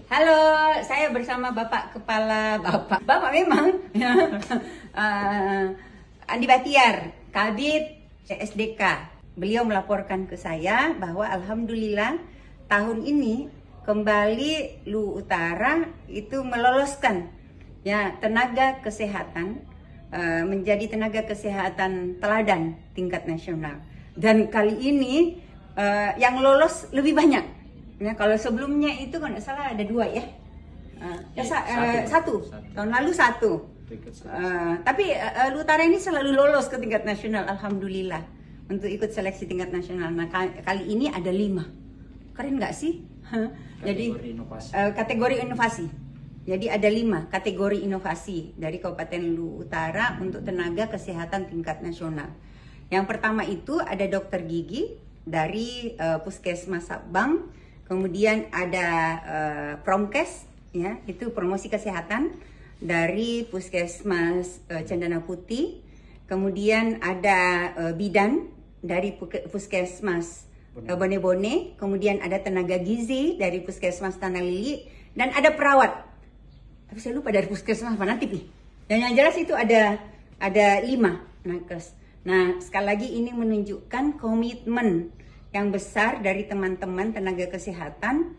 Halo, saya bersama Bapak memang ya, Andi Batiar, Kabid SDK. Beliau melaporkan ke saya bahwa alhamdulillah tahun ini kembali Lu Utara itu meloloskan ya tenaga kesehatan menjadi tenaga kesehatan teladan tingkat nasional. Dan kali ini yang lolos lebih banyak. Nah, kalau sebelumnya itu kalau nggak salah ada 2 ya. Satu. Tahun lalu 1. Tapi Lu Utara ini selalu lolos ke tingkat nasional, alhamdulillah, untuk ikut seleksi tingkat nasional. Nah, kali ini ada 5. Keren nggak sih? Jadi kategori inovasi. Jadi ada 5 kategori inovasi dari Kabupaten Lu Utara untuk tenaga kesehatan tingkat nasional. Yang pertama itu ada dokter gigi dari Puskesmas Sabang. Kemudian ada Promkes, ya, itu promosi kesehatan dari Puskesmas Cendana Putih. Kemudian ada bidan dari Puskesmas Bone-Bone. Kemudian ada tenaga gizi dari Puskesmas Tanah Lili. Dan ada perawat. Tapi saya lupa dari Puskesmas mana nih. Yang jelas itu ada 5 nakes. Nah, sekali lagi ini menunjukkan komitmen yang besar dari teman-teman tenaga kesehatan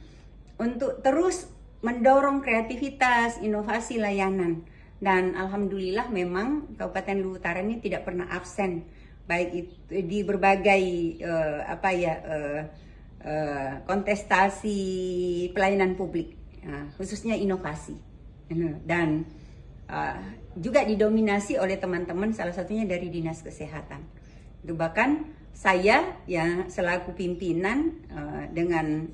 untuk terus mendorong kreativitas, inovasi layanan. Dan alhamdulillah memang Kabupaten Lu Utara ini tidak pernah absen, baik itu di berbagai kontestasi pelayanan publik, khususnya inovasi. Dan juga didominasi oleh teman-teman, salah satunya dari Dinas Kesehatan. Itu bahkan saya ya selaku pimpinan dengan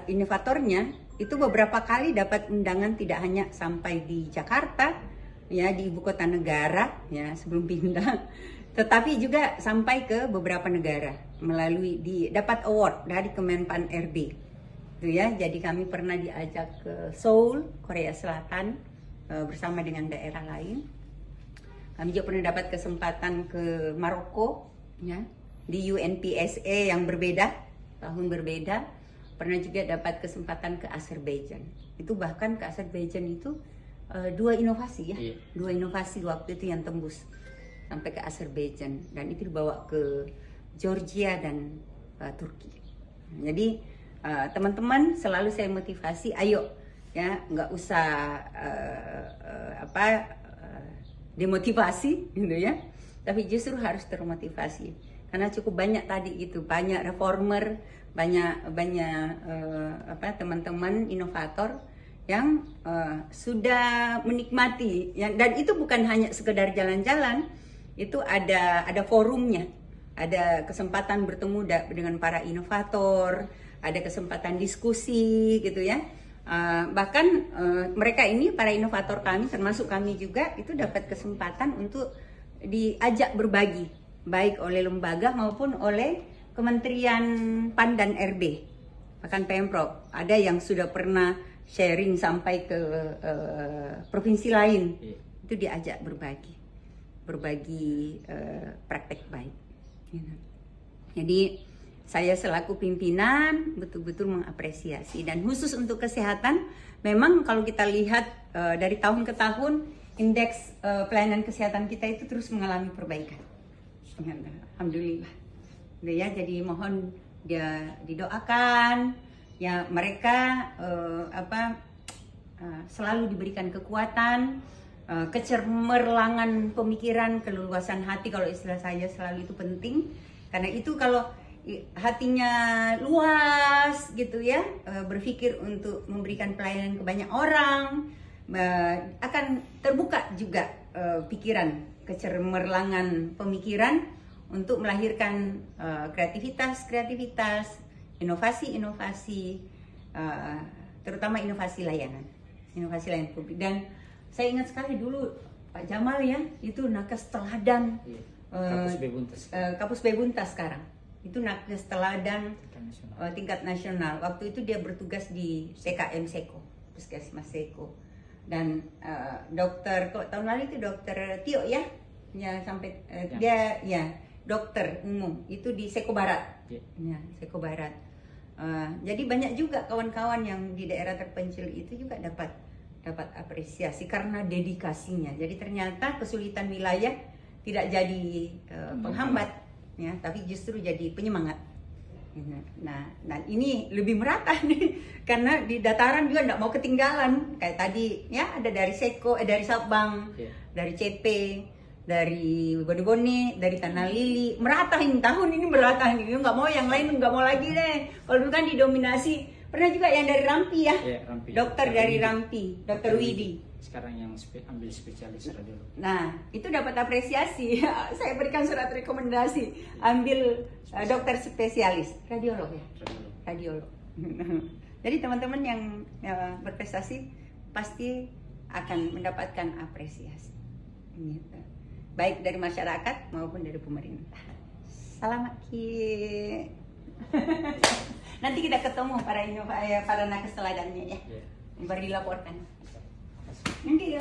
inovatornya itu beberapa kali dapat undangan, tidak hanya sampai di Jakarta ya, di ibu kota negara ya sebelum pindah, tetapi juga sampai ke beberapa negara melalui dapat award dari Kemenpan RB itu ya. Jadi kami pernah diajak ke Seoul, Korea Selatan bersama dengan daerah lain. Kami juga pernah dapat kesempatan ke Maroko, ya, di UNPSA yang berbeda, tahun berbeda. Pernah juga dapat kesempatan ke Azerbaijan. Itu bahkan ke Azerbaijan itu 2 inovasi ya, iya. 2 inovasi waktu itu yang tembus sampai ke Azerbaijan. Dan itu dibawa ke Georgia dan Turki. Jadi teman-teman selalu saya motivasi, ayo ya, nggak usah demotivasi gitu ya, tapi justru harus termotivasi karena cukup banyak tadi itu, banyak reformer, banyak teman-teman inovator yang sudah menikmati ya. Dan itu bukan hanya sekedar jalan-jalan, itu ada forumnya, ada kesempatan bertemu dengan para inovator, ada kesempatan diskusi gitu ya. Bahkan mereka ini, para inovator kami, termasuk kami juga, itu dapat kesempatan untuk diajak berbagi, baik oleh lembaga maupun oleh Kementerian PAN dan RB, bahkan Pemprov. Ada yang sudah pernah sharing sampai ke provinsi lain, itu diajak berbagi praktek baik. Jadi saya selaku pimpinan betul-betul mengapresiasi. Dan khusus untuk kesehatan, memang kalau kita lihat dari tahun ke tahun, indeks pelayanan kesehatan kita itu terus mengalami perbaikan. Alhamdulillah. Ya, jadi mohon dia didoakan ya, mereka selalu diberikan kekuatan, kecermerlangan pemikiran, keleluasan hati, kalau istilah saya selalu itu penting. Karena itu kalau hatinya luas gitu ya, berpikir untuk memberikan pelayanan ke banyak orang, akan terbuka juga pikiran, kecermerlangan pemikiran untuk melahirkan kreativitas, inovasi, terutama inovasi layanan publik. Dan saya ingat sekali dulu Pak Jamal ya, itu nakes teladan Kapus Bebuntas sekarang. Itu nakes teladan tingkat nasional. Waktu itu dia bertugas di TKM Seko, Puskesmas Seko. Dan tahun lalu itu dokter Tio ya, sampai dia ya dokter umum itu di Seko Barat, ya, Seko Barat. Jadi banyak juga kawan-kawan yang di daerah terpencil itu juga dapat apresiasi karena dedikasinya. Jadi ternyata kesulitan wilayah tidak jadi penghambat, ya, tapi justru jadi penyemangat. Nah, ini lebih merata nih, karena di dataran juga nggak mau ketinggalan. Kayak tadi, ya, ada dari Seko, dari Sabang, dari CP, dari Bone-Bone, dari Tanah Lili, merata ini tahun ini merata ini, nggak mau yang lain, nggak mau lagi deh. Kalau dulu kan didominasi, pernah juga yang dari Rampi ya, Rampi. Dokter dari Rampi, Dokter Widi. Sekarang yang ambil spesialis radiolog. Nah, itu dapat apresiasi. Saya berikan surat rekomendasi, ambil dokter spesialis, radiolog ya, radiolog. Jadi teman-teman yang berprestasi pasti akan mendapatkan apresiasi. Gitu. Baik dari masyarakat maupun dari pemerintah. Selamat Ki. Nanti kita ketemu para nakes teladannya ya. Baru dilaporkan. Thank you.